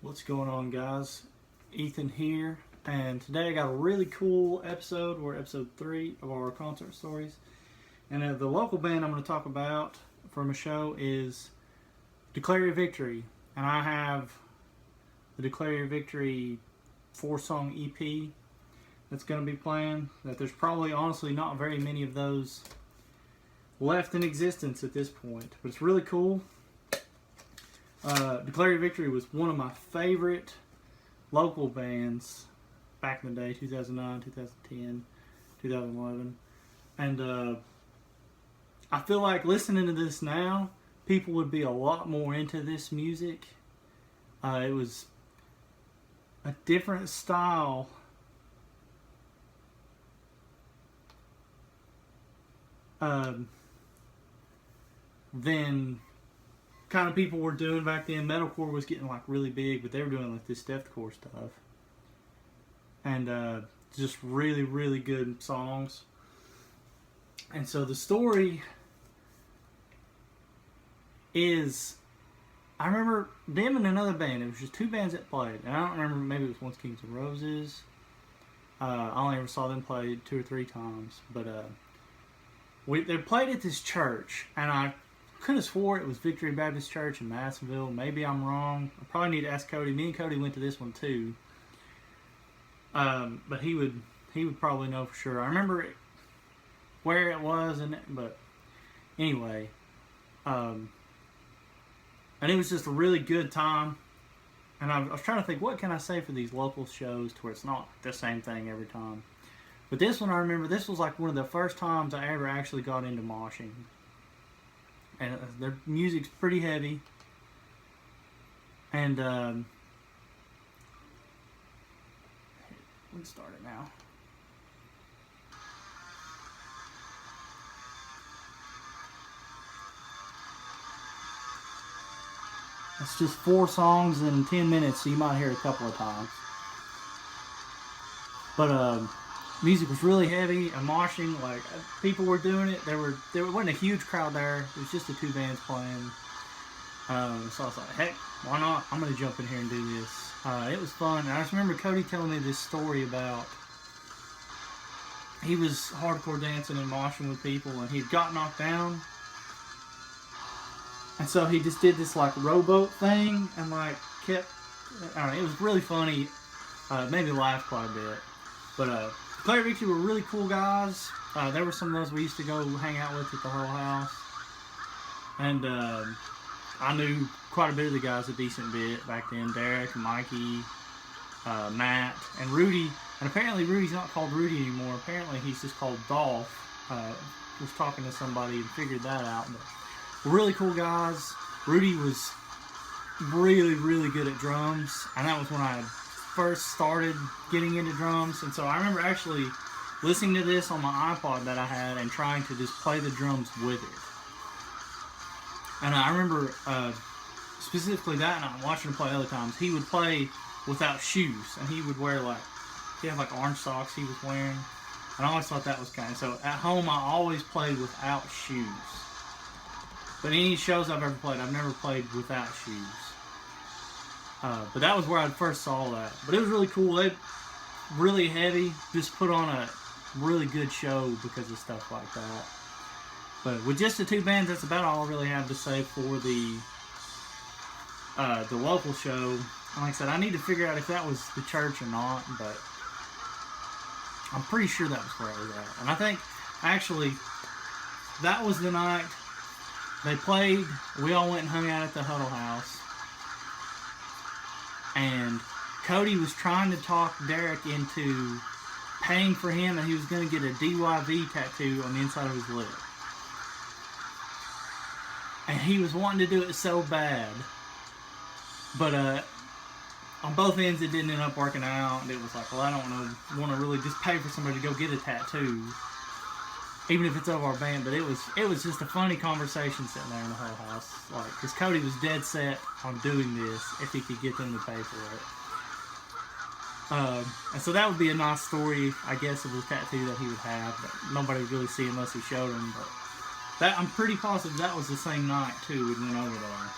What's going on, guys? Ethan here, and today I got a really cool episode. We're episode 3 of our concert stories, and the local band I'm going to talk about from a show is Declare Your Victory, and I have the Declare Your Victory 4-song EP that's going to be playing. That there's probably honestly not very many of those left in existence at this point, but it's really cool. Declare Your Victory was one of my favorite local bands back in the day, 2009, 2010, 2011. And I feel like listening to this now, people would be a lot more into this music. It was a different style than kind of people were doing back then. Metalcore was getting like really big, but they were doing like this deathcore stuff, and just really, really good songs. And so the story is, I remember them and another band. It was just two bands that played, and I don't remember. Maybe it was once Kings of Roses. I only ever saw them play 2 or 3 times, but they played at this church, and I could have swore it was Victory Baptist Church in Madisonville. Maybe I'm wrong. I probably need to ask Cody. Me and Cody went to this one too. But he would probably know for sure. I remember where it was, but anyway, and it was just a really good time. And I was trying to think, what can I say for these local shows to where it's not the same thing every time. But this one, I remember, this was like one of the first times I ever actually got into moshing. And their music's pretty heavy. And let's start it now. It's just 4 songs in 10 minutes, so you might hear it a couple of times. But music was really heavy and moshing. Like, people were doing it. There wasn't a huge crowd there. It was just the 2 bands playing. So I was like, heck, why not? I'm gonna jump in here and do this. It was fun. And I just remember Cody telling me this story about he was hardcore dancing and moshing with people, and he'd got knocked down, and so he just did this like rowboat thing and like kept. I don't know. It was really funny. Made me laugh quite a bit. But Declare Victory were really cool guys. There were some of those we used to go hang out with at the Huddle House. And I knew quite a bit of the guys a decent bit back then. Derek, Mikey, Matt, and Rudy. And apparently Rudy's not called Rudy anymore. Apparently he's just called Dolph. Was talking to somebody and figured that out. But really cool guys. Rudy was really, really good at drums. And that was when I first started getting into drums. And so I remember actually listening to this on my iPod that I had and trying to just play the drums with it. And I remember specifically that, and I'm watching him play other times. He would play without shoes, and he would wear he had like orange socks he was wearing. And I always thought that was kind of, so at home I always played without shoes. But any shows I've ever played, I've never played without shoes. But that was where I first saw that. But it was really cool. They really heavy. Just put on a really good show because of stuff like that. But with just the 2 bands, that's about all I really have to say for the local show. Like I said, I need to figure out if that was the church or not. But I'm pretty sure that was where I was at. And I think actually that was the night they played. We all went and hung out at the Huddle House. And Cody was trying to talk Derek into paying for him, and he was going to get a DYV tattoo on the inside of his lip. And he was wanting to do it so bad. But on both ends it didn't end up working out. And it was like, well, I don't want to really just pay for somebody to go get a tattoo, even if it's of our band. But it was just a funny conversation sitting there in the whole house, like, because Cody was dead set on doing this if he could get them to pay for it. And so that would be a nice story, I guess, of the tattoo that he would have, but nobody would really see unless he showed him. But that, I'm pretty positive that was the same night too we went over there.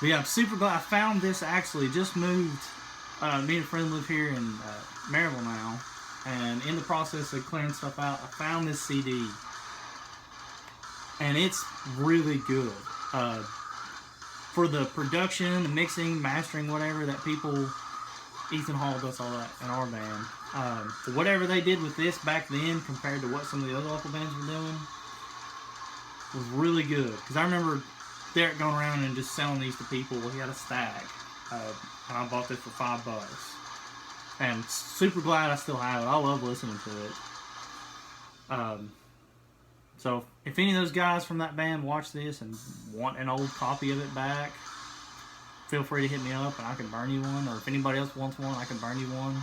But yeah, I'm super glad I found this. Actually, just moved. Me and a friend live here in Maryville now, and in the process of clearing stuff out, I found this CD, and it's really good. For the production, the mixing, mastering, whatever that people, Ethan Hall does all that in our band. Whatever they did with this back then compared to what some of the other local bands were doing was really good. Because I remember Derek going around and just selling these to people. He had a stack, and I bought this for $5. And super glad I still have it. I love listening to it. So if any of those guys from that band watch this and want an old copy of it back, feel free to hit me up and I can burn you one. Or if anybody else wants one, I can burn you one.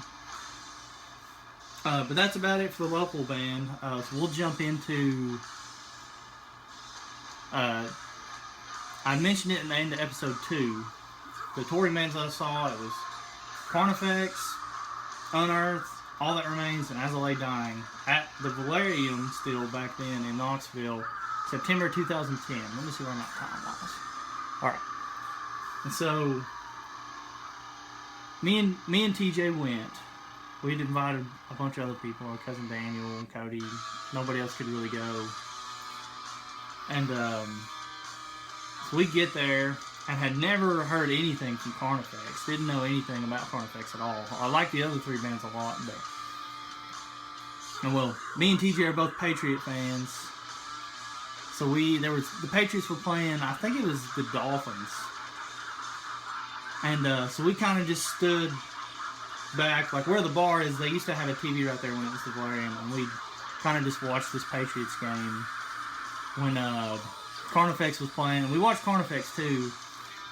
But that's about it for the local band. So we'll jump into... I mentioned it in the end of episode 2. The touring bands that I saw, it was Carnifex, Unearth, All That Remains, and As I Lay Dying at the Valerium still back then in Knoxville, September 2010. Let me see where I'm at time-wise. Alright. And so, me and TJ went. We'd invited a bunch of other people, our cousin Daniel and Cody. Nobody else could really go. And, so we get there and had never heard anything from Carnifex. Didn't know anything about Carnifex at all. I like the other 3 bands a lot, but... And well, me and TJ are both Patriot fans. So the Patriots were playing, I think it was the Dolphins. And so we kind of just stood back, like where the bar is. They used to have a TV right there when it was the Valerium, and we kind of just watched this Patriots game when Carnifex was playing. And we watched Carnifex too,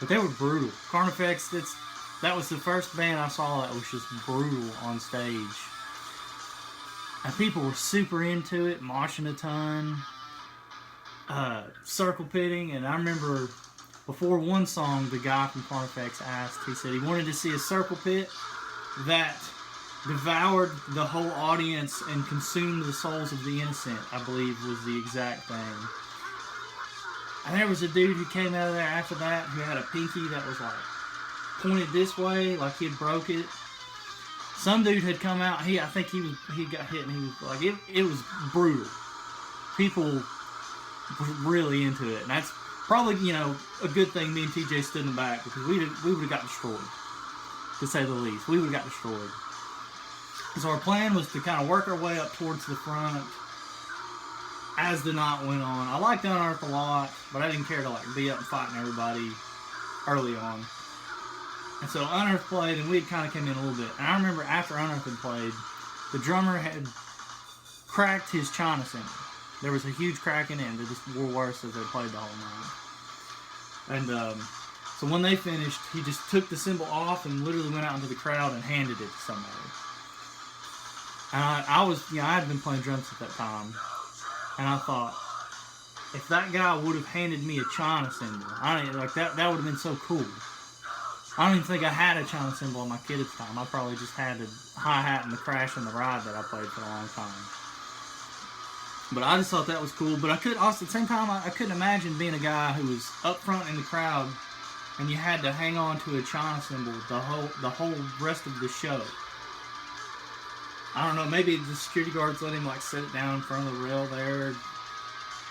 but they were brutal. Carnifex, that was the first band I saw that was just brutal on stage. And people were super into it, moshing a ton, circle pitting, and I remember before one song, the guy from Carnifex asked, he said he wanted to see a circle pit that devoured the whole audience and consumed the souls of the innocent, I believe was the exact thing. And there was a dude who came out of there after that who had a pinky that was like pointed this way, like he had broke it. Some dude had come out, I think he got hit, and he was like, it was brutal. People were really into it, and that's probably, a good thing me and TJ stood in the back, because we would have got destroyed, to say the least. We would have got destroyed. So our plan was to kind of work our way up towards the front as the night went on. I liked Unearth a lot, but I didn't care to be up and fighting everybody early on. And so Unearth played, and we had kind of came in a little bit. And I remember after Unearth had played, the drummer had cracked his China cymbal. There was a huge crack in it, and they just were worse as they played the whole night. And so when they finished, he just took the cymbal off and literally went out into the crowd and handed it to somebody. And I had been playing drums at that time, and I thought, if that guy would have handed me a China cymbal, that would have been so cool. I don't even think I had a China cymbal on my kit at the time. I probably just had the hi-hat and the crash and the ride that I played for a long time. But I just thought that was cool. But I could also, at the same time, I couldn't imagine being a guy who was up front in the crowd and you had to hang on to a China cymbal the whole rest of the show. I don't know, maybe the security guards let him set it down in front of the rail there.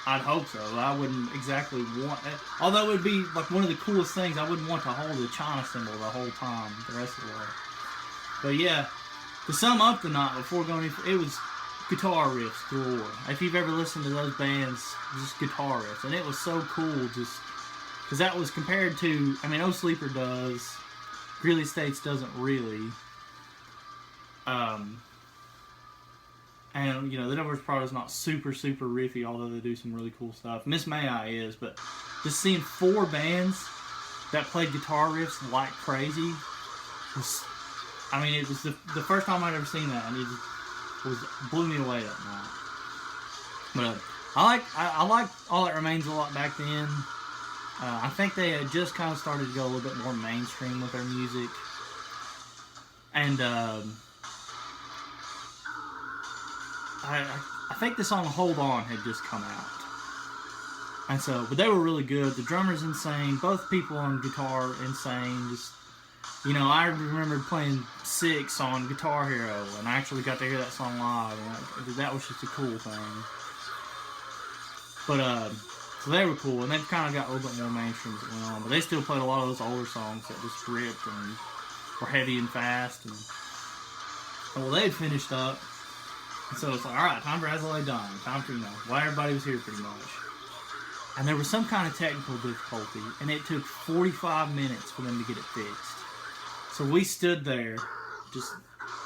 I'd hope so. I wouldn't exactly want it. Although it would be one of the coolest things, I wouldn't want to hold a China cymbal the whole time, the rest of the way. But yeah, to sum up the night before going in, it was guitar riffs galore. If you've ever listened to those bands, just guitar riffs. And it was so cool just because that was compared to, No Sleeper does, Greeley States doesn't really. And, the Numbers Prado is not super, super riffy, although they do some really cool stuff. Miss May I is, but just seeing 4 bands that played guitar riffs like crazy was, it was the first time I'd ever seen that, and it blew me away that night. But I liked All That Remains a lot back then. I think they had just kind of started to go a little bit more mainstream with their music. And, I think the song Hold On had just come out. And so, but they were really good. The drummer's insane. Both people on guitar, insane. Just, you know, I remember playing Six on Guitar Hero, and I actually got to hear that song live, and that was just a cool thing. But, so they were cool, and they kind of got a little bit more mainstream as it went on, but they still played a lot of those older songs that just ripped and were heavy and fast, and well, they'd finished up, and so it's like, alright, time for As I Lay Dying, time for, you know, why everybody was here pretty much. And there was some kind of technical difficulty, and it took 45 minutes for them to get it fixed. So we stood there, just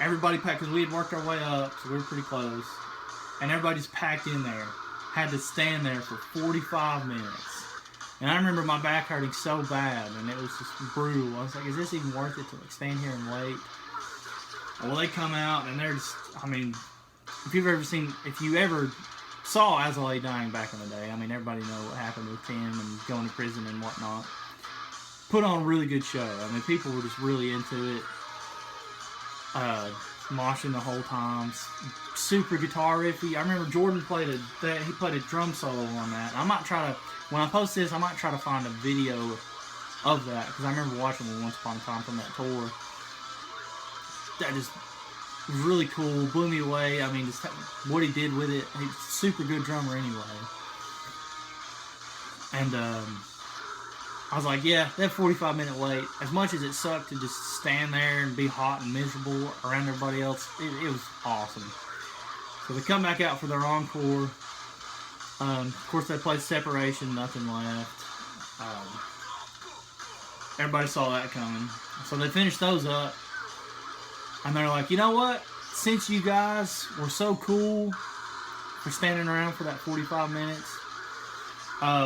everybody packed, because we had worked our way up, so we were pretty close, and everybody just packed in there, had to stand there for 45 minutes. And I remember my back hurting so bad, and it was just brutal. I was like, is this even worth it to like stand here and wait? Well, they come out, and they're just, I mean, if you ever saw As I Lay Dying back in the day, I mean, everybody know what happened with Tim and going to prison and whatnot. Put on a really good show. I mean, people were just really into it. Moshing the whole time. Super guitar riffy. I remember Jordan played a drum solo on that. I might try to, when I post this, I might try to find a video of that, because I remember watching it once upon a time from that tour. That just was really cool, blew me away. I mean, just what he did with it. He's a super good drummer anyway. And I was like, yeah, that 45-minute wait, as much as it sucked to just stand there and be hot and miserable around everybody else, it was awesome. So they come back out for their encore. Of course, they played Separation, Nothing Left. Everybody saw that coming. So they finished those up. And they're like, you know what? Since you guys were so cool for standing around for that 45 minutes,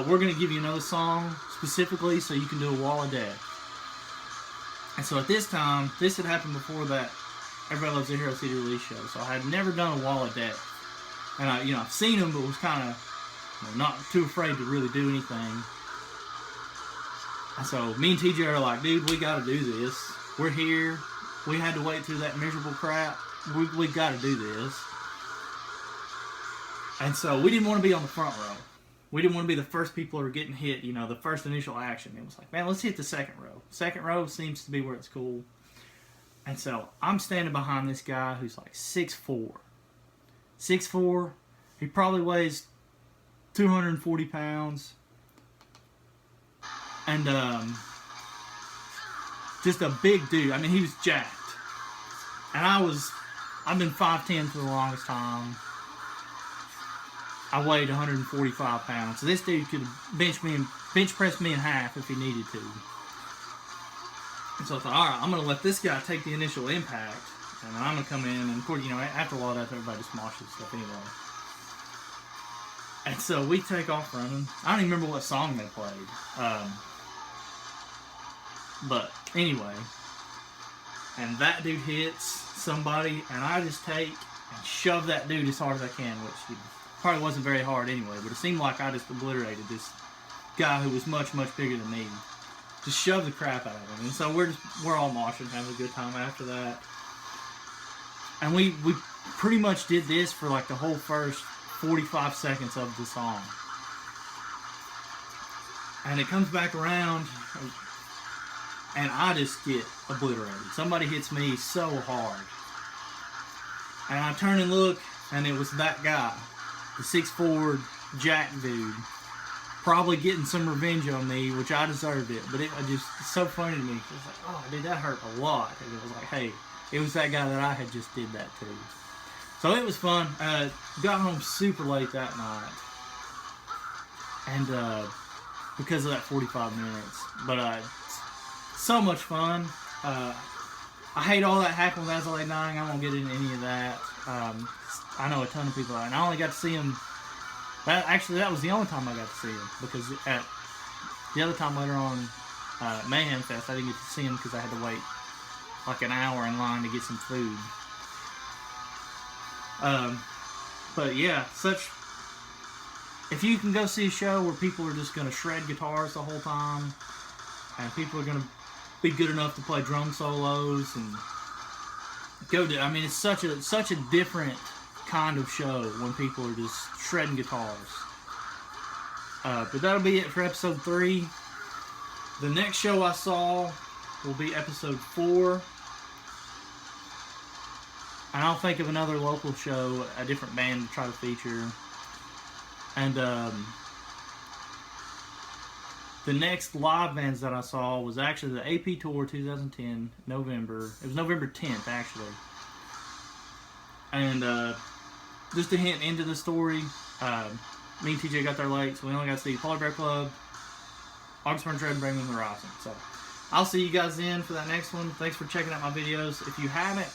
we're going to give you another song specifically so you can do a Wall of Death. And so at this time, this had happened before that Everybody Loves a Hero CD release show. So I had never done a Wall of Death. And I've seen them, but was kind of not too afraid to really do anything. And so me and TJ are like, dude, we got to do this. We're here. We had to wait through that miserable crap. We got to do this. And so we didn't want to be on the front row. We didn't want to be the first people who were getting hit, the first initial action. It was like, man, let's hit the second row. Second row seems to be where it's cool. And so I'm standing behind this guy who's like 6'4". 6'4". He probably weighs 240 pounds. And just a big dude. I mean, he was jacked. And I've been 5'10" for the longest time. I weighed 145 pounds. So this dude could bench press me in half if he needed to. And so I thought, alright, I'm going to let this guy take the initial impact. And then I'm going to come in. And of course, after a while, everybody just moshes stuff anyway. And so we take off running. I don't even remember what song they played. But anyway. And that dude hits somebody. And I just take and shove that dude as hard as I can. Which probably wasn't very hard anyway. But it seemed like I just obliterated this guy who was much, much bigger than me. Just shove the crap out of him. And so we're all moshing, having a good time after that. And we pretty much did this for like the whole first 45 seconds of the song. And it comes back around, and I just get obliterated. Somebody hits me so hard. And I turn and look, and it was that guy, the 6'4" jack dude, probably getting some revenge on me, which I deserved it. But it was just so funny to me. It was like, oh, dude, that hurt a lot. And it was like, hey, it was that guy that I had just did that to. So it was fun. Got home super late that night. And because of that 45 minutes. But so much fun. I hate all that happened with As I Lay Dying. I won't get into any of that. I know a ton of people, and I only got to see him. That was the only time I got to see him, because at the other time later on, Mayhem Fest, I didn't get to see him because I had to wait like an hour in line to get some food. But yeah, if you can go see a show where people are just going to shred guitars the whole time, and people are going to be good enough to play drum solos and it's such a different kind of show when people are just shredding guitars. But that'll be it for episode 3. The next show I saw will be episode 4. And I'll think of another local show, a different band to try to feature. And the next live bands that I saw was actually the AP Tour 2010, November. It was November 10th, actually. And just a hint into the story, me and TJ got there late, so we only got to see Polar Bear Club, August Burns Red, and Bring Me the Horizon. So I'll see you guys in for that next one. Thanks for checking out my videos. If you haven't,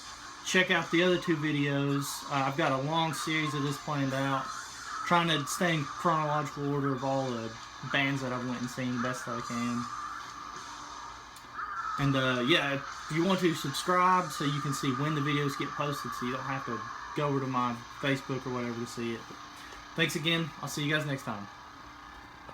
check out the other 2 videos. I've got a long series of this planned out, trying to stay in chronological order of all the bands that I've went and seen the best that I can. And yeah, if you want to subscribe so you can see when the videos get posted, so you don't have to go over to my Facebook or whatever to see it. But thanks again. I'll see you guys next time.